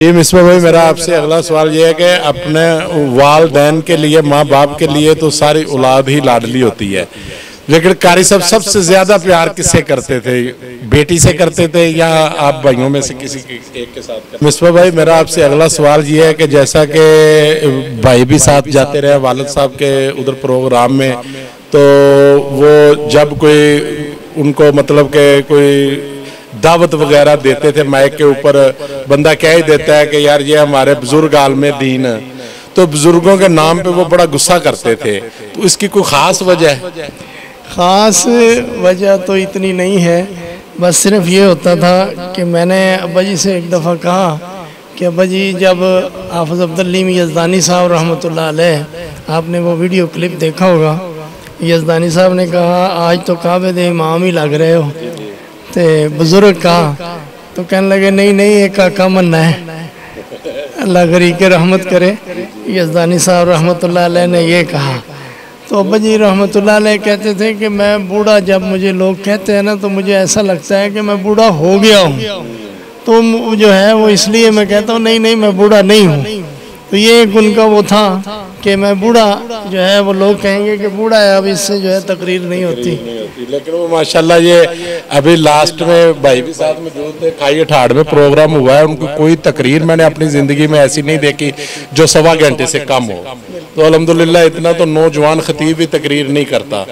जी मिसबा भाई, मेरा आपसे अगला सवाल ये है कि अपने वालदैन के लिए, माँ बाप के लिए तो सारी औलाद ही लाडली होती है, लेकिन कारी साहब सबसे ज्यादा प्यार किससे करते थे? बेटी से करते थे या आप भाइयों में से किसी एक के साथ? मिसबा भाई, मेरा आपसे अगला सवाल ये है कि जैसा कि भाई भी साथ जाते रहे वालिद साहब के उधर प्रोग्राम में, तो वो जब कोई उनको मतलब के कोई दावत वगैरह देते थे माइक के ऊपर, बंदा कह ही देता है कि यार ये हमारे बुजुर्ग आलमे दीन, तो बुजुर्गों के नाम पे वो बड़ा गुस्सा करते थे, तो इसकी कोई ख़ास वजह है? ख़ास वजह तो इतनी नहीं है, बस सिर्फ ये होता था कि मैंने अब्बा जी से एक दफ़ा कहा कि अब्बा जी, जब हाफ़िज़ अब्दुल यज़दानी साहब रहमतुल्लाह अलैह, आपने वो वीडियो क्लिप देखा होगा, यज़दानी साहब ने कहा आज तो काबे दे इमाम ही लग रहे हो, तो बुज़ुर्ग कहा तो कहने लगे नहीं नहीं, एक काका मन्ना है, अल्लाह गरीब के रहमत करे। यज़दानी साहब रहमतुल्लाह अलैह ने ये कहा, तो अब्बा जी रहमतुल्लाह अलैह कहते थे कि मैं बूढ़ा, जब मुझे लोग कहते हैं ना तो मुझे ऐसा लगता है कि मैं बूढ़ा हो गया हूँ, तो जो है वो इसलिए मैं कहता हूँ नहीं नहीं मैं बूढ़ा नहीं हूँ। तो ये एक उनका वो था कि मैं बूढ़ा जो है, वो लोग कहेंगे कि बूढ़ा है, अब इससे जो है तकरीर नहीं होती। लेकिन वो माशाल्लाह ये अभी लास्ट में भाई भी साथ में जो थे, खाई ठाड़ में प्रोग्राम हुआ है, उनको कोई तकरीर मैंने अपनी ज़िंदगी में ऐसी नहीं देखी जो 1.25 घंटे से कम हो। तो अल्हम्दुलिल्लाह इतना तो नौजवान खतीब भी तकरीर नहीं करता,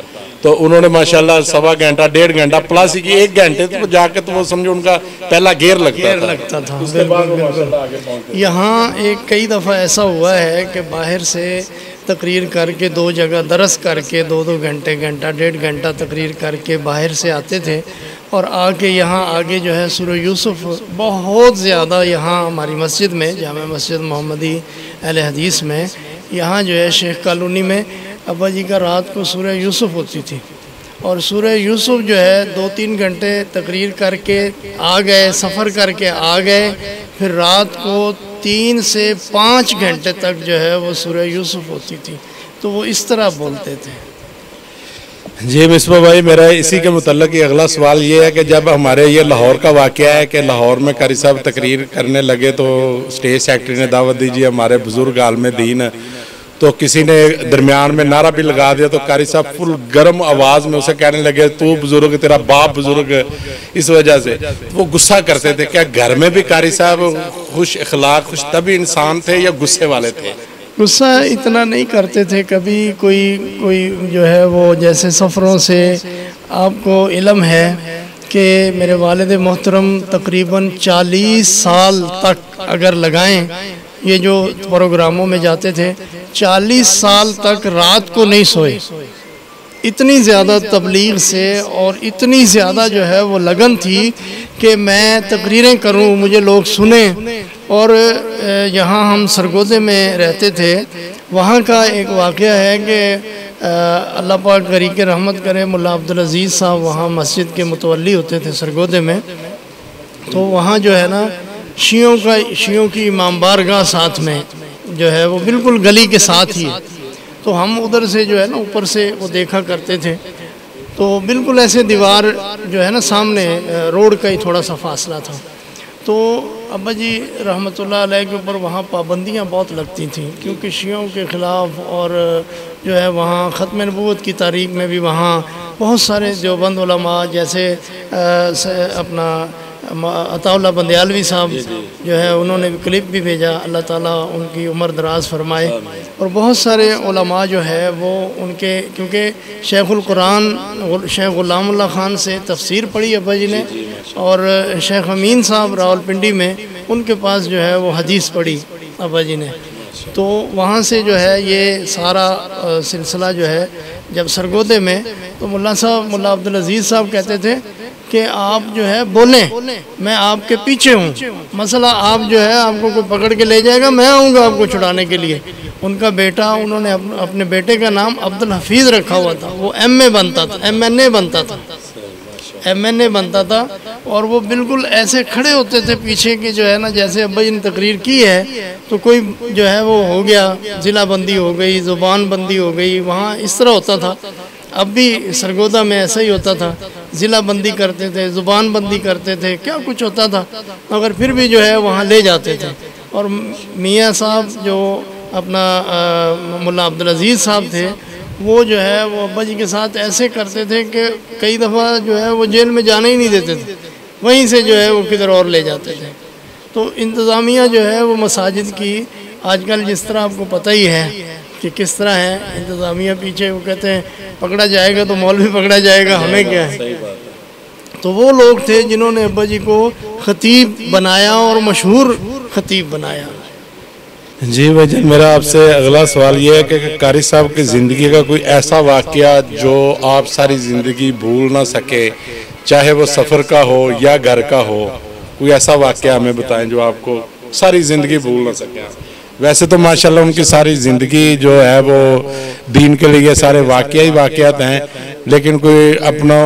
तो उन्होंने माशाल्लाह 1.25 घंटा 1.5 घंटा प्लस की 1 घंटे तो जाके तो वो समझो उनका पहला गेयर लगता था। यहाँ एक कई दफ़ा ऐसा हुआ है कि बाहर से तकरीर करके 2 जगह दरस करके 2-2 घंटे, घंटा 1.5 घंटा तकरीर करके बाहर से आते थे, और आके यहाँ आगे जो है सूरह यूसुफ बहुत ज़्यादा, यहाँ हमारी मस्जिद में, जामा मस्जिद मोहम्मदी अहले हदीस में, यहाँ जो है शेख कॉलोनी में अब्बा जी का रात को सूरह यूसुफ होती थी, और सूरह यूसुफ जो है 2-3 घंटे तकरीर करके आ गए, सफ़र करके आ गए, फिर रात को 3 से 5 घंटे तक जो है वो सूरह यूसुफ होती थी, तो वो इस तरह बोलते थे। जी मिसबा भाई, मेरा इसी के मुतल्लिक़ ही अगला सवाल ये है कि जब हमारे ये लाहौर का वाक़या है कि लाहौर में कारी साहब तकरीर करने लगे, तो स्टेज सेक्रेटरी ने दावत दी जी हमारे बुज़ुर्ग आलमे दीन, तो किसी ने दरमियान में नारा भी लगा दिया, तो कारी साहब फुल गर्म आवाज़ में उसे कहने लगे तू बुजुर्ग, तेरा बाप बुजुर्ग, इस वजह से वो गुस्सा करते थे। क्या घर में भी कारी साहब खुश अखलाक, खुश तभी इंसान थे या गुस्से वाले थे? गुस्सा इतना नहीं करते थे कभी। कोई जो है वो, जैसे सफ़रों से आपको इल्म है कि मेरे वालिद मोहतरम तकरीबन 40 साल तक अगर लगाएं, ये जो प्रोग्रामों में जाते थे, 40 साल तक रात को नहीं सोए। इतनी ज़्यादा तबलीग से और इतनी ज़्यादा जो है वो लगन थी कि मैं तकरीरें करूं, मुझे लोग सुने। और यहाँ हम सरगोदे में रहते थे, वहाँ का एक वाक़या है कि अल्लाह पाक गरीब के रहमत करे, मुल्ला अब्दुल अज़ीज़ साहब वहाँ मस्जिद के मुतवल्ली होते थे सरगोदे में, तो वहाँ जो है ना शियों की इमाम बारगाह साथ में जो है वो बिल्कुल गली के साथ ही है, तो हम उधर से जो है ना ऊपर से वो देखा करते थे, तो बिल्कुल ऐसे दीवार जो है ना सामने रोड का ही थोड़ा सा फासला था। तो अब्बा जी रहमतुल्लाह अलैह के ऊपर वहाँ पाबंदियाँ बहुत लगती थी, क्योंकि शियों के ख़िलाफ़, और जो है वहाँ ख़त्म नबूवत की तारीख़ में भी वहाँ बहुत सारे देवबंद उलमा, जैसे अपना अताउल्लाह बंदियालवी साहब जो है उन्होंने भी क्लिप भी भेजा, अल्लाह ताला उनकी उम्र दराज फरमाए। और बहुत सारे उलमा जो है वो उनके, क्योंकि शेखुल कुरान शेख ग़ुलामुल्लाह ख़ान से तफसीर पढ़ी अब्बा जी ने, और शेख अमीन साहब रावलपिंडी में उनके पास जो है वो हदीस पढ़ी अब्बा जी ने। तो वहाँ से जो है ये सारा सिलसिला जो है, जब सरगोदे में, तो मुल्ला अब्दुल अज़ीज़ साहब कहते थे कि आप जो है बोलें, मैं आपके पीछे हूँ, मसला आप जो है आपको कोई पकड़ के ले जाएगा, मैं आऊँगा आपको छुड़ाने के लिए। उनका बेटा, उन्होंने अपने बेटे का नाम अब्दुल हफीज़ रखा हुआ था, वो MA बनता था, MNA बनता था, MNA बनता था, और वो बिल्कुल ऐसे खड़े होते थे पीछे के, जो है ना जैसे अब्बा जी ने तकरीर की है तो कोई जो है वो हो गया, ज़िला बंदी हो गई, ज़ुबान बंदी हो गई, वहाँ इस तरह होता था। अब भी सरगोदा में ऐसा ही होता था, ज़िला बंदी करते थे, ज़ुबान बंदी करते थे, क्या कुछ होता था, मगर फिर भी जो है वहाँ ले जाते थे। और मियाँ साहब जो अपना मुल्ला अब्दुल अजीज़ साहब थे, वो जो है वो अब्बा जी के साथ ऐसे करते थे कि कई दफ़ा जो है वो जेल में जाने ही नहीं देते थे, वहीं से जो है वो किधर और ले जाते थे। तो इंतज़ामिया जो है वो मसाजिद की आजकल जिस तरह आपको पता ही है कि किस तरह है इंतज़ामिया, पीछे वो कहते हैं पकड़ा जाएगा तो मौलवी पकड़ा जाएगा, हमें क्या है। तो वो लोग थे जिन्होंने अब्बा जी को ख़तीब बनाया और मशहूर ख़तीब बनाया। जी भाईजान, मेरा आपसे अगला सवाल ये है कि कारी साहब की ज़िंदगी का कोई ऐसा वाक़या जो आप सारी ज़िंदगी भूल ना सके, चाहे वो सफ़र का हो या घर का हो, कोई ऐसा वाक़या हमें बताएं जो आपको सारी ज़िंदगी भूल ना सके। वैसे तो माशाल्लाह उनकी सारी ज़िंदगी जो है वो दीन के लिए सारे वाक़या ही वाक़यात हैं, लेकिन कोई अपना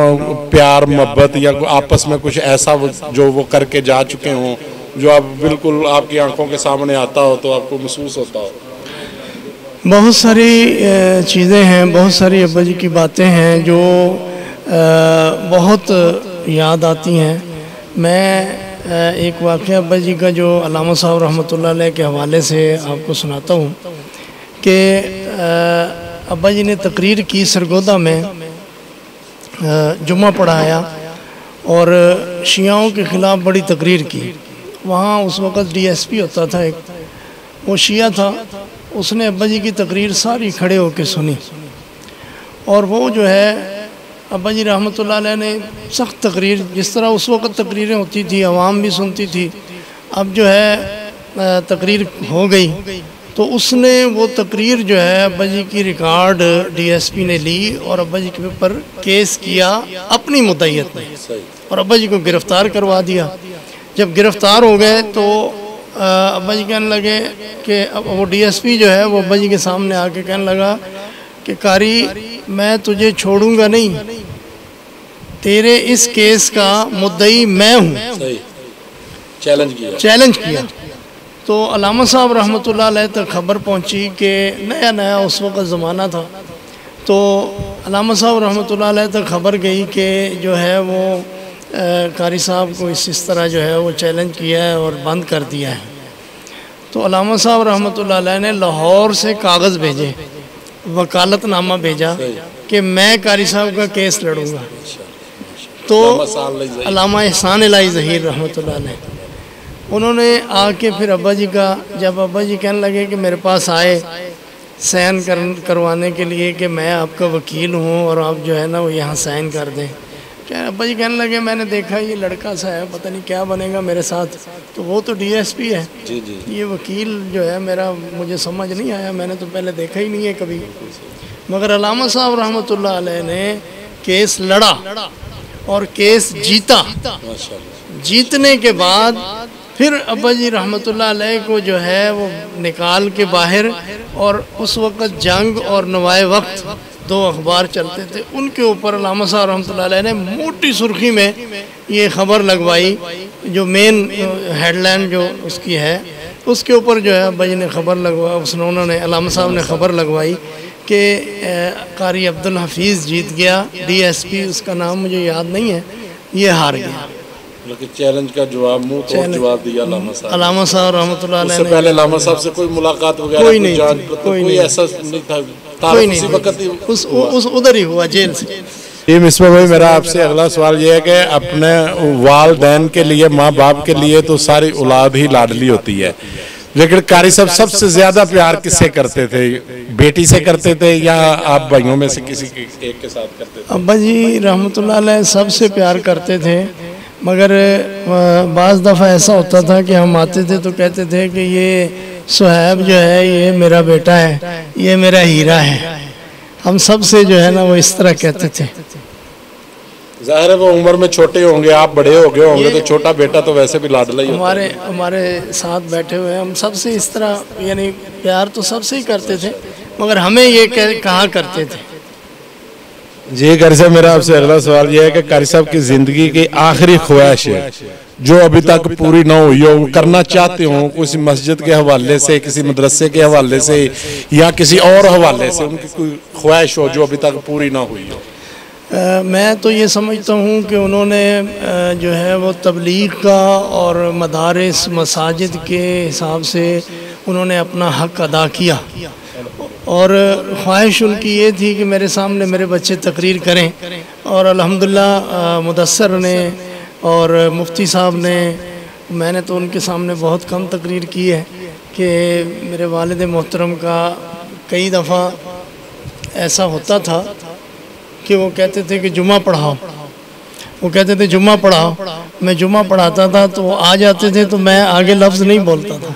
प्यार मोहब्बत या आपस में कुछ ऐसा जो वो करके जा चुके हों जो आप बिल्कुल आपकी आंखों के सामने आता हो तो आपको महसूस होता हो? बहुत सारी चीज़ें हैं, बहुत सारी अब्बा जी की बातें हैं जो बहुत याद आती हैं। मैं एक वाक़या अब्बा जी का जो अल्लामा साहब रहमतुल्लाह अलैह के हवाले से आपको सुनाता हूँ कि अब्बा जी ने तकरीर की सरगोदा में, जुम्मा पढ़ाया और शियाओं के ख़िलाफ़ बड़ी तकरीर की। वहाँ उस वक़्त डीएसपी होता था एक, वो शिया था, उसने अब्बा जी की तकरीर सारी खड़े होकर सुनी और वो जो है अब्बा जी रहमतुल्लाह अलैह ने सख्त तकरीर, जिस तरह उस वक़्त तकरीरें होती थी आवाम भी सुनती थी, अब जो है तकरीर हो गई तो उसने वो तकरीर जो है अब्बा जी की रिकॉर्ड डीएसपी ने ली और अब्बा जी के ऊपर केस किया अपनी मुद्दईयत में और अब्बा जी को गिरफ़्तार करवा दिया। जब गिरफ़्तार हो गए तो अब्बा जी कहने लगे कि वो डीएसपी जो है वो अब्बा जी के सामने आके कहने लगा कि कारी मैं तुझे छोड़ूंगा नहीं, तेरे इस केस का मुद्दई मैं हूँ। चैलेंज किया। तो अल्लामा साहब रहमतुल्लाह अलैह तक खबर पहुँची कि नया नया उस वक़्त ज़माना था, तो अल्लामा साहब रहमतुल्लाह अलैह तक खबर गई कि जो है वो कारी साहब को इस तरह जो है वो चैलेंज किया है और बंद कर दिया है। तो अल्लामा साहब रहमतुल्लाह अलैह ने लाहौर से कागज़ भेजे, वकालतनामा भेजा कि मैं कारी साहब का केस लड़ूंगा। तो अल्लामा एहसान इलाही ज़हीर रहमतुल्लाह अलैह उन्होंने आके फिर अब्बा जी का, जब अब्बा जी कहने लगे कि मेरे पास आए साइन करवाने के लिए कि मैं आपका वकील हूँ और आप जो है ना वो यहाँ साइन कर दें, अब्बा जी कहने लगे मैंने देखा ये लड़का सा है, पता नहीं क्या बनेगा मेरे साथ, तो वो तो डीएसपी है, ये वकील जो है मेरा मुझे समझ नहीं आया, मैंने तो पहले देखा ही नहीं है कभी। मगर अल्लामा साहब रहमतुल्लाह अलैह ने केस लड़ा और केस जीता। जीतने के बाद फिर अब्बा जी रहमतुल्लाह अलैह को जो है वो निकाल के बाहर, और उस वक़्त जंग और नवाए वक्त दो अखबार चलते थे, उनके ऊपर अल्लामा साहब रहमतुल्लाह अलैह ने मोटी सुर्खी में ये ख़बर लगवाई, जो मेन हेडलाइन जो उसकी है उसके ऊपर जो है अब्बा जी ने ख़बर लगवा, उन्होंने अल्लामा साहब ने ख़बर लगवाई कि कारी अब्दुल हफीज़ जीत गया, डीएसपी उसका नाम मुझे याद नहीं है, ये हार गया। चैलेंज का जवाब मुंह तोड़ जवाब दिया अल्लामा साहब रहमतुल्लाह अलैह ने। पहले अल्लामा साहब से कोई मुलाकात वगैरह कोई नहीं, कोई ऐसा नहीं था, कोई नहीं, उस उधर ही हुआ जेल से। जी मिसबा भाई, मेरा आपसे अगला सवाल ये है कि अपने वालिदैन के लिए, माँ बाप के लिए तो सारी औलाद ही लाडली होती है, लेकिन कारी साहब सबसे ज्यादा प्यार किससे करते थे? बेटी से करते थे या आप भाइयों में से किसी एक के साथ करते थे? अब्बा जी रहमतुल्लाह अलैह सबसे प्यार करते थे, मगर बाज़ दफ़ा ऐसा होता था कि हम आते थे तो कहते थे कि ये सुहैब जो है ये मेरा बेटा है, ये मेरा हीरा है। हम सब से जो है ना वो इस तरह कहते थे। ज़ाहिर है वो उम्र में छोटे होंगे, आप बड़े हो गए होंगे, तो छोटा बेटा तो वैसे भी लाडला ही होता है। हमारे साथ बैठे हुए हम सबसे इस तरह, यानी प्यार तो सबसे ही करते थे, मगर हमें ये कहा करते थे। जी कारी साहब, मेरा आपसे अगला सवाल यह है कि कारी साहब की ज़िंदगी की आखिरी ख्वाहिश है जो अभी तक पूरी ना हुई हो, करना चाहते हो, किसी मस्जिद के हवाले से, किसी मदरसे के हवाले से या किसी और हवाले से, उनकी कोई ख्वाहिश हो जो अभी तक पूरी ना हुई हो? मैं तो ये समझता हूँ कि उन्होंने जो है वो तबलीग का और मदारिस मसाजिद के हिसाब से उन्होंने अपना हक़ अदा किया, और ख्वाहिश उनकी ये थी कि मेरे सामने मेरे बच्चे तकरीर करें, और अल्हम्दुलिल्लाह मुदस्सर ने और मुफ्ती साहब ने, मैंने तो उनके सामने बहुत कम तकरीर की है कि मेरे वालिद मोहतरम का कई दफ़ा ऐसा होता था कि वो कहते थे कि जुम्मा पढ़ाओ, वो कहते थे जुम्मा पढ़ाओ, मैं जुम्मा पढ़ाता था तो वो आ जाते थे तो मैं आगे लफ्ज़ नहीं बोलता था।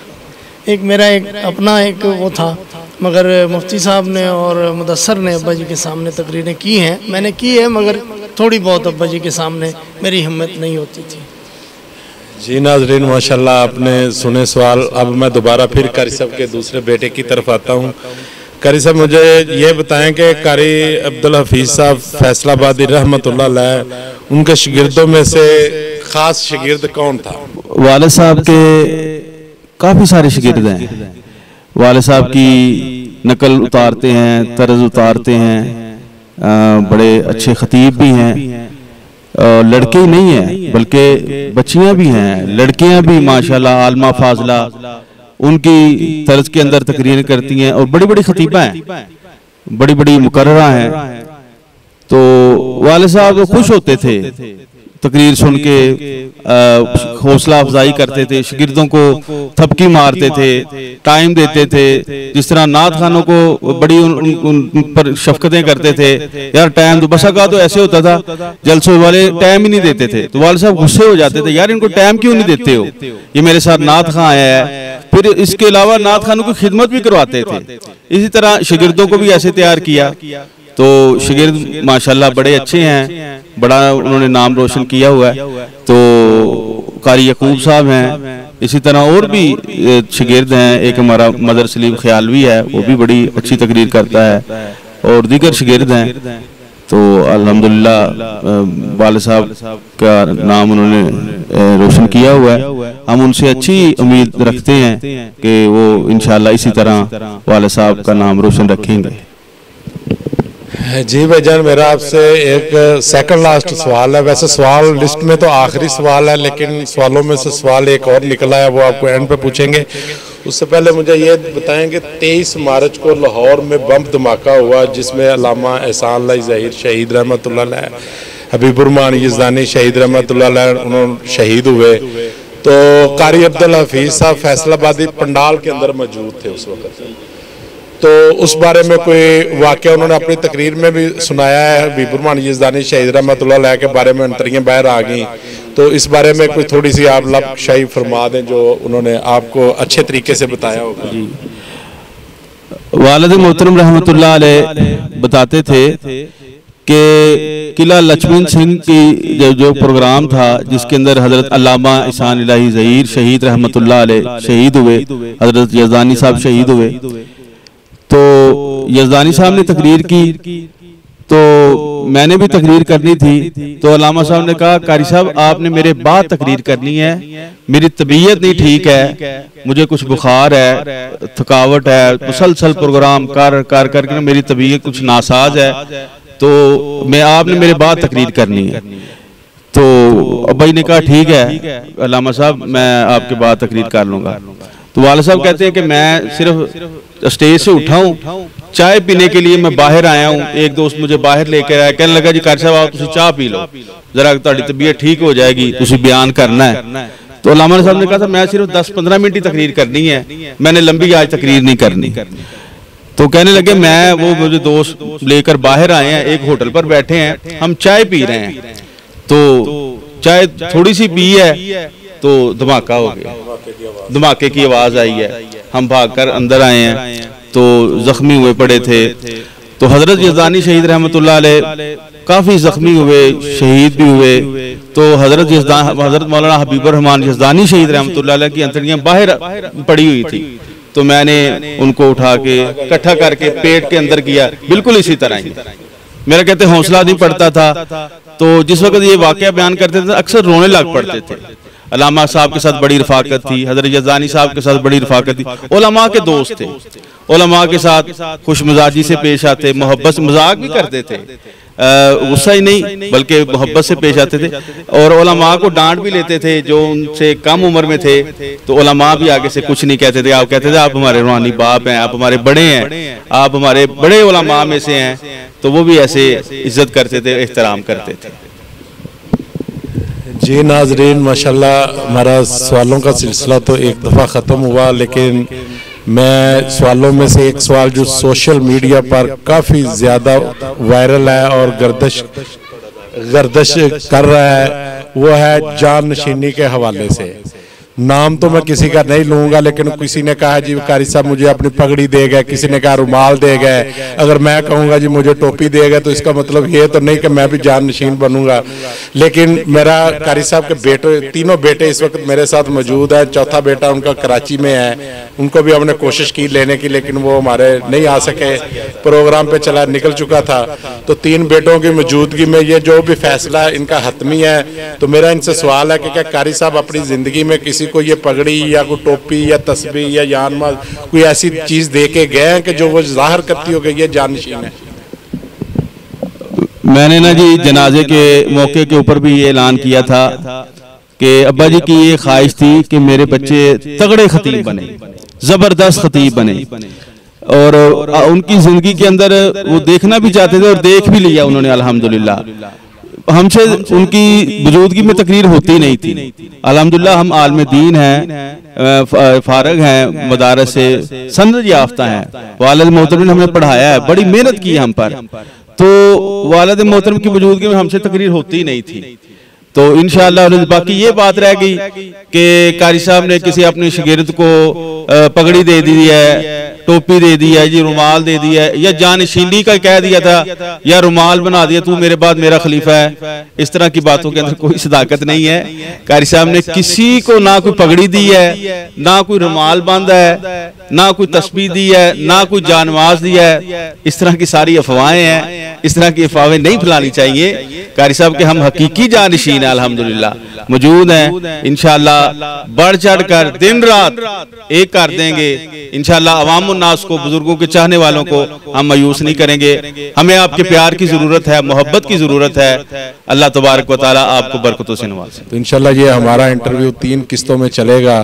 एक मेरा अपना वो था, मगर मुफ्ती साहब ने और मुदस्सर ने अब्बा जी के सामने तकरीरें की हैं, मैंने की है, मगर थोड़ी बहुत अब्बा जी के सामने मेरी हिम्मत नहीं होती थी। जी नाज़रीन, माशाल्लाह आपने सुने सवाल। अब मैं दोबारा फिर कारी साहब के दूसरे बेटे की तरफ आता हूँ। कारी साहब मुझे ये बताएं कि कारी अब्दुल हफीज़ साहब फैसलाबादी रहमतुल्लाह अलैह, उनके शागिर्दों में से ख़ास शागिर्द कौन था? वालिद साहब के काफ़ी सारे शागिर्द हैं। वालिद साहब की नकल उतारते हैं, तर्ज उतारते हैं, बड़े अच्छे ख़तीब भी हैं। लड़के ही नहीं हैं बल्कि बच्चियां भी हैं, लड़कियां भी माशाल्लाह आलमा फाजला उनकी तर्ज के अंदर तकरीर करती हैं, और बड़ी बड़ी खतीबा हैं, बड़ी बड़ी मुकर्ररा हैं। तो वालिद साहब खुश होते थे तकरीर सुन के, हौसला अफजाई करते थे, शागिर्दों को थपकी मारते थे, टाइम देते थे। जिस तरह नात खानों को बड़ी उन पर शफकतें करते थे, यार टाइम तो बसा का तो ऐसे होता था जलसों वाले टाइम ही नहीं देते थे, तो वालिद साहब गुस्से हो जाते थे, यार इनको टाइम क्यों नहीं देते हो, ये मेरे साथ नात खां आया है। फिर इसके अलावा नात खानों की खिदमत भी करवाते थे। इसी तरह शागिर्दों को भी ऐसे तैयार किया। तो शागिर्द माशाल्लाह बड़े अच्छे हैं, बड़ा उन्होंने नाम रोशन किया हुआ है। तो कारी यकूब साहब हैं, इसी तरह और भी शागिर्द हैं। एक हमारा मदर सलीम ख्यालवी है, वो भी बड़ी अच्छी तकरीर करता है, और दीगर शागिर्द हैं। तो अल्हम्दुलिल्लाह वालिद साहब का नाम उन्होंने रोशन किया हुआ है। हम उनसे अच्छी उम्मीद रखते हैं कि वो इंशाअल्लाह इसी तरह वालिद साहब का नाम रोशन रखेंगे। जी भाईजान, मेरा आपसे एक सेकंड लास्ट सवाल है। वैसे सवाल लिस्ट में तो आखिरी सवाल है, लेकिन सवालों में से सवाल एक और निकला है, वो आपको एंड पे पूछेंगे। उससे पहले मुझे ये बताएं कि 23 मार्च को लाहौर में बम धमाका हुआ, जिसमें अल्लामा एहसान लाई ज़हीर शहीद रहमतुल्लाह अलैह, हबीबुर्रहमान यज़दानी शहीद रहमतुल्लाह अलैह, उन्होंने शहीद हुए। तो कारी अब्दुल हफीज़ साहब फैसलाबादी पंडाल के अंदर मौजूद थे उस वक्त, तो उस बारे में कोई वाक़या उन्होंने अपनी तकरीर में भी सुनाया है। हबीबुर्रहमान यज़दानी शहीद रहमतुल्लाह अलैह के बारे में अंतरियाँ बाहर आ गई, तो इस बारे में कोई थोड़ी सी आप लबशाही फरमा दें जो उन्होंने आपको अच्छे तरीके से बताया होगा। जी, वालिद मोहतरम रहमतुल्लाह अलैह बताते थे कि किला लक्ष्मण सिंह की जो प्रोग्राम था, जिसके अंदर हजरत अल्लामा एहसान इलाही ज़हीर शहीद रहमतुल्लाह अलैह शहीद हुए, हजरत यज़दानी साहब शहीद हुए। तो यज़दानी साहब ने तकरीर की, तो मैंने भी तकरीर करनी थी। तो अल्लामा साहब ने कहा, कारी साहब आपने मेरे बाद तकरीर करनी है, मेरी तबीयत नहीं ठीक है, मुझे कुछ बुखार है, थकावट है, मुसलसल प्रोग्राम कर करके मेरी तबीयत कुछ नासाज है, तो मैं आपने मेरे बाद तकरीर करनी है। तो अब्बाई ने कहा ठीक है अल्लामा साहब, मैं आपके बाद तकरीर कर लूँगा। तो वालिद साहब कहते हैं कि मैं सिर्फ स्टेज से उठा हूँ, चाय पीने के लिए मैं बाहर आया हूँ, एक दोस्त मुझे बाहर लेकर आया, कहने लगा जी कारी साहब आप तुम चाह पी लो, जरा तुम्हारी तबीयत ठीक हो जाएगी, तुम बयान करना है। तो अल्लामा साहब ने कहा था मैं सिर्फ 10-15 मिनट ही तकरीर करनी है, मैंने लंबी आज तकरीर नहीं करनी। तो कहने लगे मैं वो मुझे दोस्त लेकर बाहर आए हैं, एक होटल पर बैठे हैं, हम चाय पी रहे हैं, तो चाय थोड़ी सी पी है तो धमाका हो गया, धमाके की आवाज आई है, हम भागकर अंदर आए हैं, तो जख्मी हुए पड़े थे। तो हजरत यज़दानी शहीद रहमतुल्लाह अलैह काफी जख्मी हुए, शहीद भी हुए। तो हजरत मौलाना हबीबुर्रहमान यज़दानी शहीद रहमतुल्लाह अलैह की अंतड़ियां बाहर पड़ी हुई थी, तो मैंने उनको उठा के इकट्ठा करके पेट के अंदर किया, बिल्कुल इसी तरह ही। मेरा कहते हौसला नहीं पड़ता था, तो जिस वक्त ये वाकया बयान करते थे अक्सर रोने लग पड़ते थे। अल्लामा साहब के साथ बड़ी रफाकत थी, हजरत यज़दानी साहब के साथ बड़ी रफाकत थी, उलमा के दोस्त थे, उलमा के साथ खुश मिजाजी से पेश आते, मोहब्बत मजाक भी करते थे। गुस्सा ही नहीं बल्कि मोहब्बत से पेश आते थे और उलमा को डांट भी लेते थे जो उनसे कम उम्र में थे। तो उलमा भी आगे से कुछ नहीं कहते थे, आप कहते थे आप हमारे रूहानी बाप हैं, आप हमारे बड़े हैं, आप हमारे बड़े उलमा में से हैं। तो वो भी ऐसे इज्जत करते थे, एहतराम करते थे। जी नाजरीन, माशाल्लाह हमारा सवालों का सिलसिला तो एक दफ़ा ख़त्म हुआ, लेकिन मैं सवालों में से एक सवाल जो सोशल मीडिया पर काफ़ी ज़्यादा वायरल है और गर्दिश कर रहा है वो है जान नशीनी के हवाले से। नाम तो मैं किसी का नहीं लूंगा, लेकिन किसी ने कहा जी कारी साहब मुझे अपनी पगड़ी दे गए, किसी ने कहा रुमाल दे गए। अगर मैं कहूँगा जी मुझे टोपी दे गए तो इसका मतलब ये तो नहीं कि मैं भी जान नशीन बनूंगा। लेकिन मेरा कारी साहब के बेटे, तीनों बेटे इस वक्त मेरे साथ मौजूद है। चौथा बेटा उनका कराची में है, उनको भी हमने कोशिश की लेने की, लेकिन वो हमारे नहीं आ सके, प्रोग्राम पे चला निकल चुका था। तो तीन बेटों की मौजूदगी में ये जो भी फैसला है इनका हतमी है। तो मेरा इनसे सवाल है कि क्या कारी साहब अपनी जिंदगी में किसी को ये पगड़ी या कोई टोपी या तस्बीह या जानमाल कोई ऐसी चीज दे के गए हैं कि जो वो जाहिर करती हो कि ये जानशीन है? मैंने ना जी जनाजे के मौके के ऊपर भी ये ऐलान किया था कि अब्बा जी की ये ख्वाहिश थी कि मेरे बच्चे तगड़े खतीब बने, जबरदस्त खतीब बने, और उनकी जिंदगी के अंदर वो देखना भी चाहते थे और देख भी लिया उन्होंने अल्हम्दुलिल्लाह। हमसे उनकी मौजूदगी में तकरीर होती नहीं थी। अल्हम्दुलिल्लाह हम आलम दीन हैं, फारग हैं, मदारस से सनद याफ्ता हैं, वालिद मोहतरम ने हमें पढ़ाया है, बड़ी मेहनत की हम पर। तो वालिद मोहतरम की मौजूदगी में हमसे तकरीर होती नहीं थी। तो इंशाअल्लाह बाकी ये बात रह गई कि कारी साहब ने किसी अपने शागिर्द को पगड़ी दे दी है, टोपी दे दी है, जी रुमाल दे दिया है, या जानशीनी का कह दिया था, या रुमाल बना दिया तू मेरे बाद मेरा खलीफा है। इस तरह की बातों के अंदर कोई सदाकत नहीं है। कारी साहब ने किसी को ना कोई पगड़ी दी है, ना कोई रुमाल बांधा है, ना कोई तस्बीह दी है, ना कोई जानमाज दिया है। इस तरह की सारी अफवाहें हैं, इस तरह की अफवाहें नहीं फैलानी चाहिए। कारी साहब के हम हकीकी जानशीन हैं, अल्हम्दुलिल्लाह मौजूद हैं। इंशाअल्लाह बढ़ चढ़ कर दिन रात एक कर देंगे। इंशाअल्लाह अवाम उन्नास को, बुजुर्गों के चाहने वालों को हम मायूस नहीं करेंगे। हमें आपके प्यार की जरूरत है, मोहब्बत की जरूरत है। अल्लाह तबारक व तआला आपको बरकतों से नवाजे। तो इंशाल्लाह ये हमारा इंटरव्यू 3 किस्तों में चलेगा।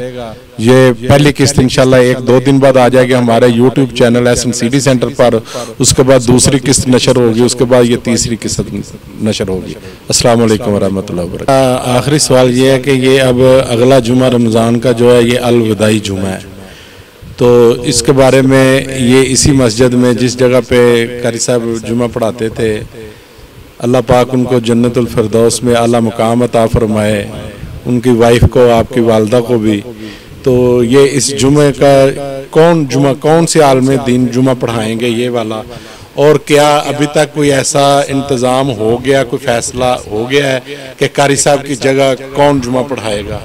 ये पहली किस्त इंशाल्लाह 1-2 दिन बाद आ जाएगी हमारे YouTube चैनल SNCD सेंटर पर। उसके बाद दूसरी किस्त नशर होगी, उसके बाद ये तीसरी किस्त नशर होगी। अस्सलाम वालेकुम वरहमतुल्लाहि वबरकातुहू। आखिरी सवाल ये है कि ये अब अगला जुमा रमज़ान का जो है ये अल-विदाई जुमा है, तो इसके बारे में ये इसी मस्जिद में जिस जगह पे कारी साहब जुमा पढ़ाते थे, अल्लाह पाक उनको जन्नतुल फिरदौस में आला मुकाम अता फरमाए, उनकी वाइफ को, आपकी वालदा को भी। तो ये इस जुमे का कौन से आलम दीन जुमा पढ़ाएंगे ये वाला, और क्या अभी तक कोई ऐसा इंतज़ाम हो गया, कोई फैसला हो गया है कि कारी साहब की जगह कौन जुमा पढ़ाएगा?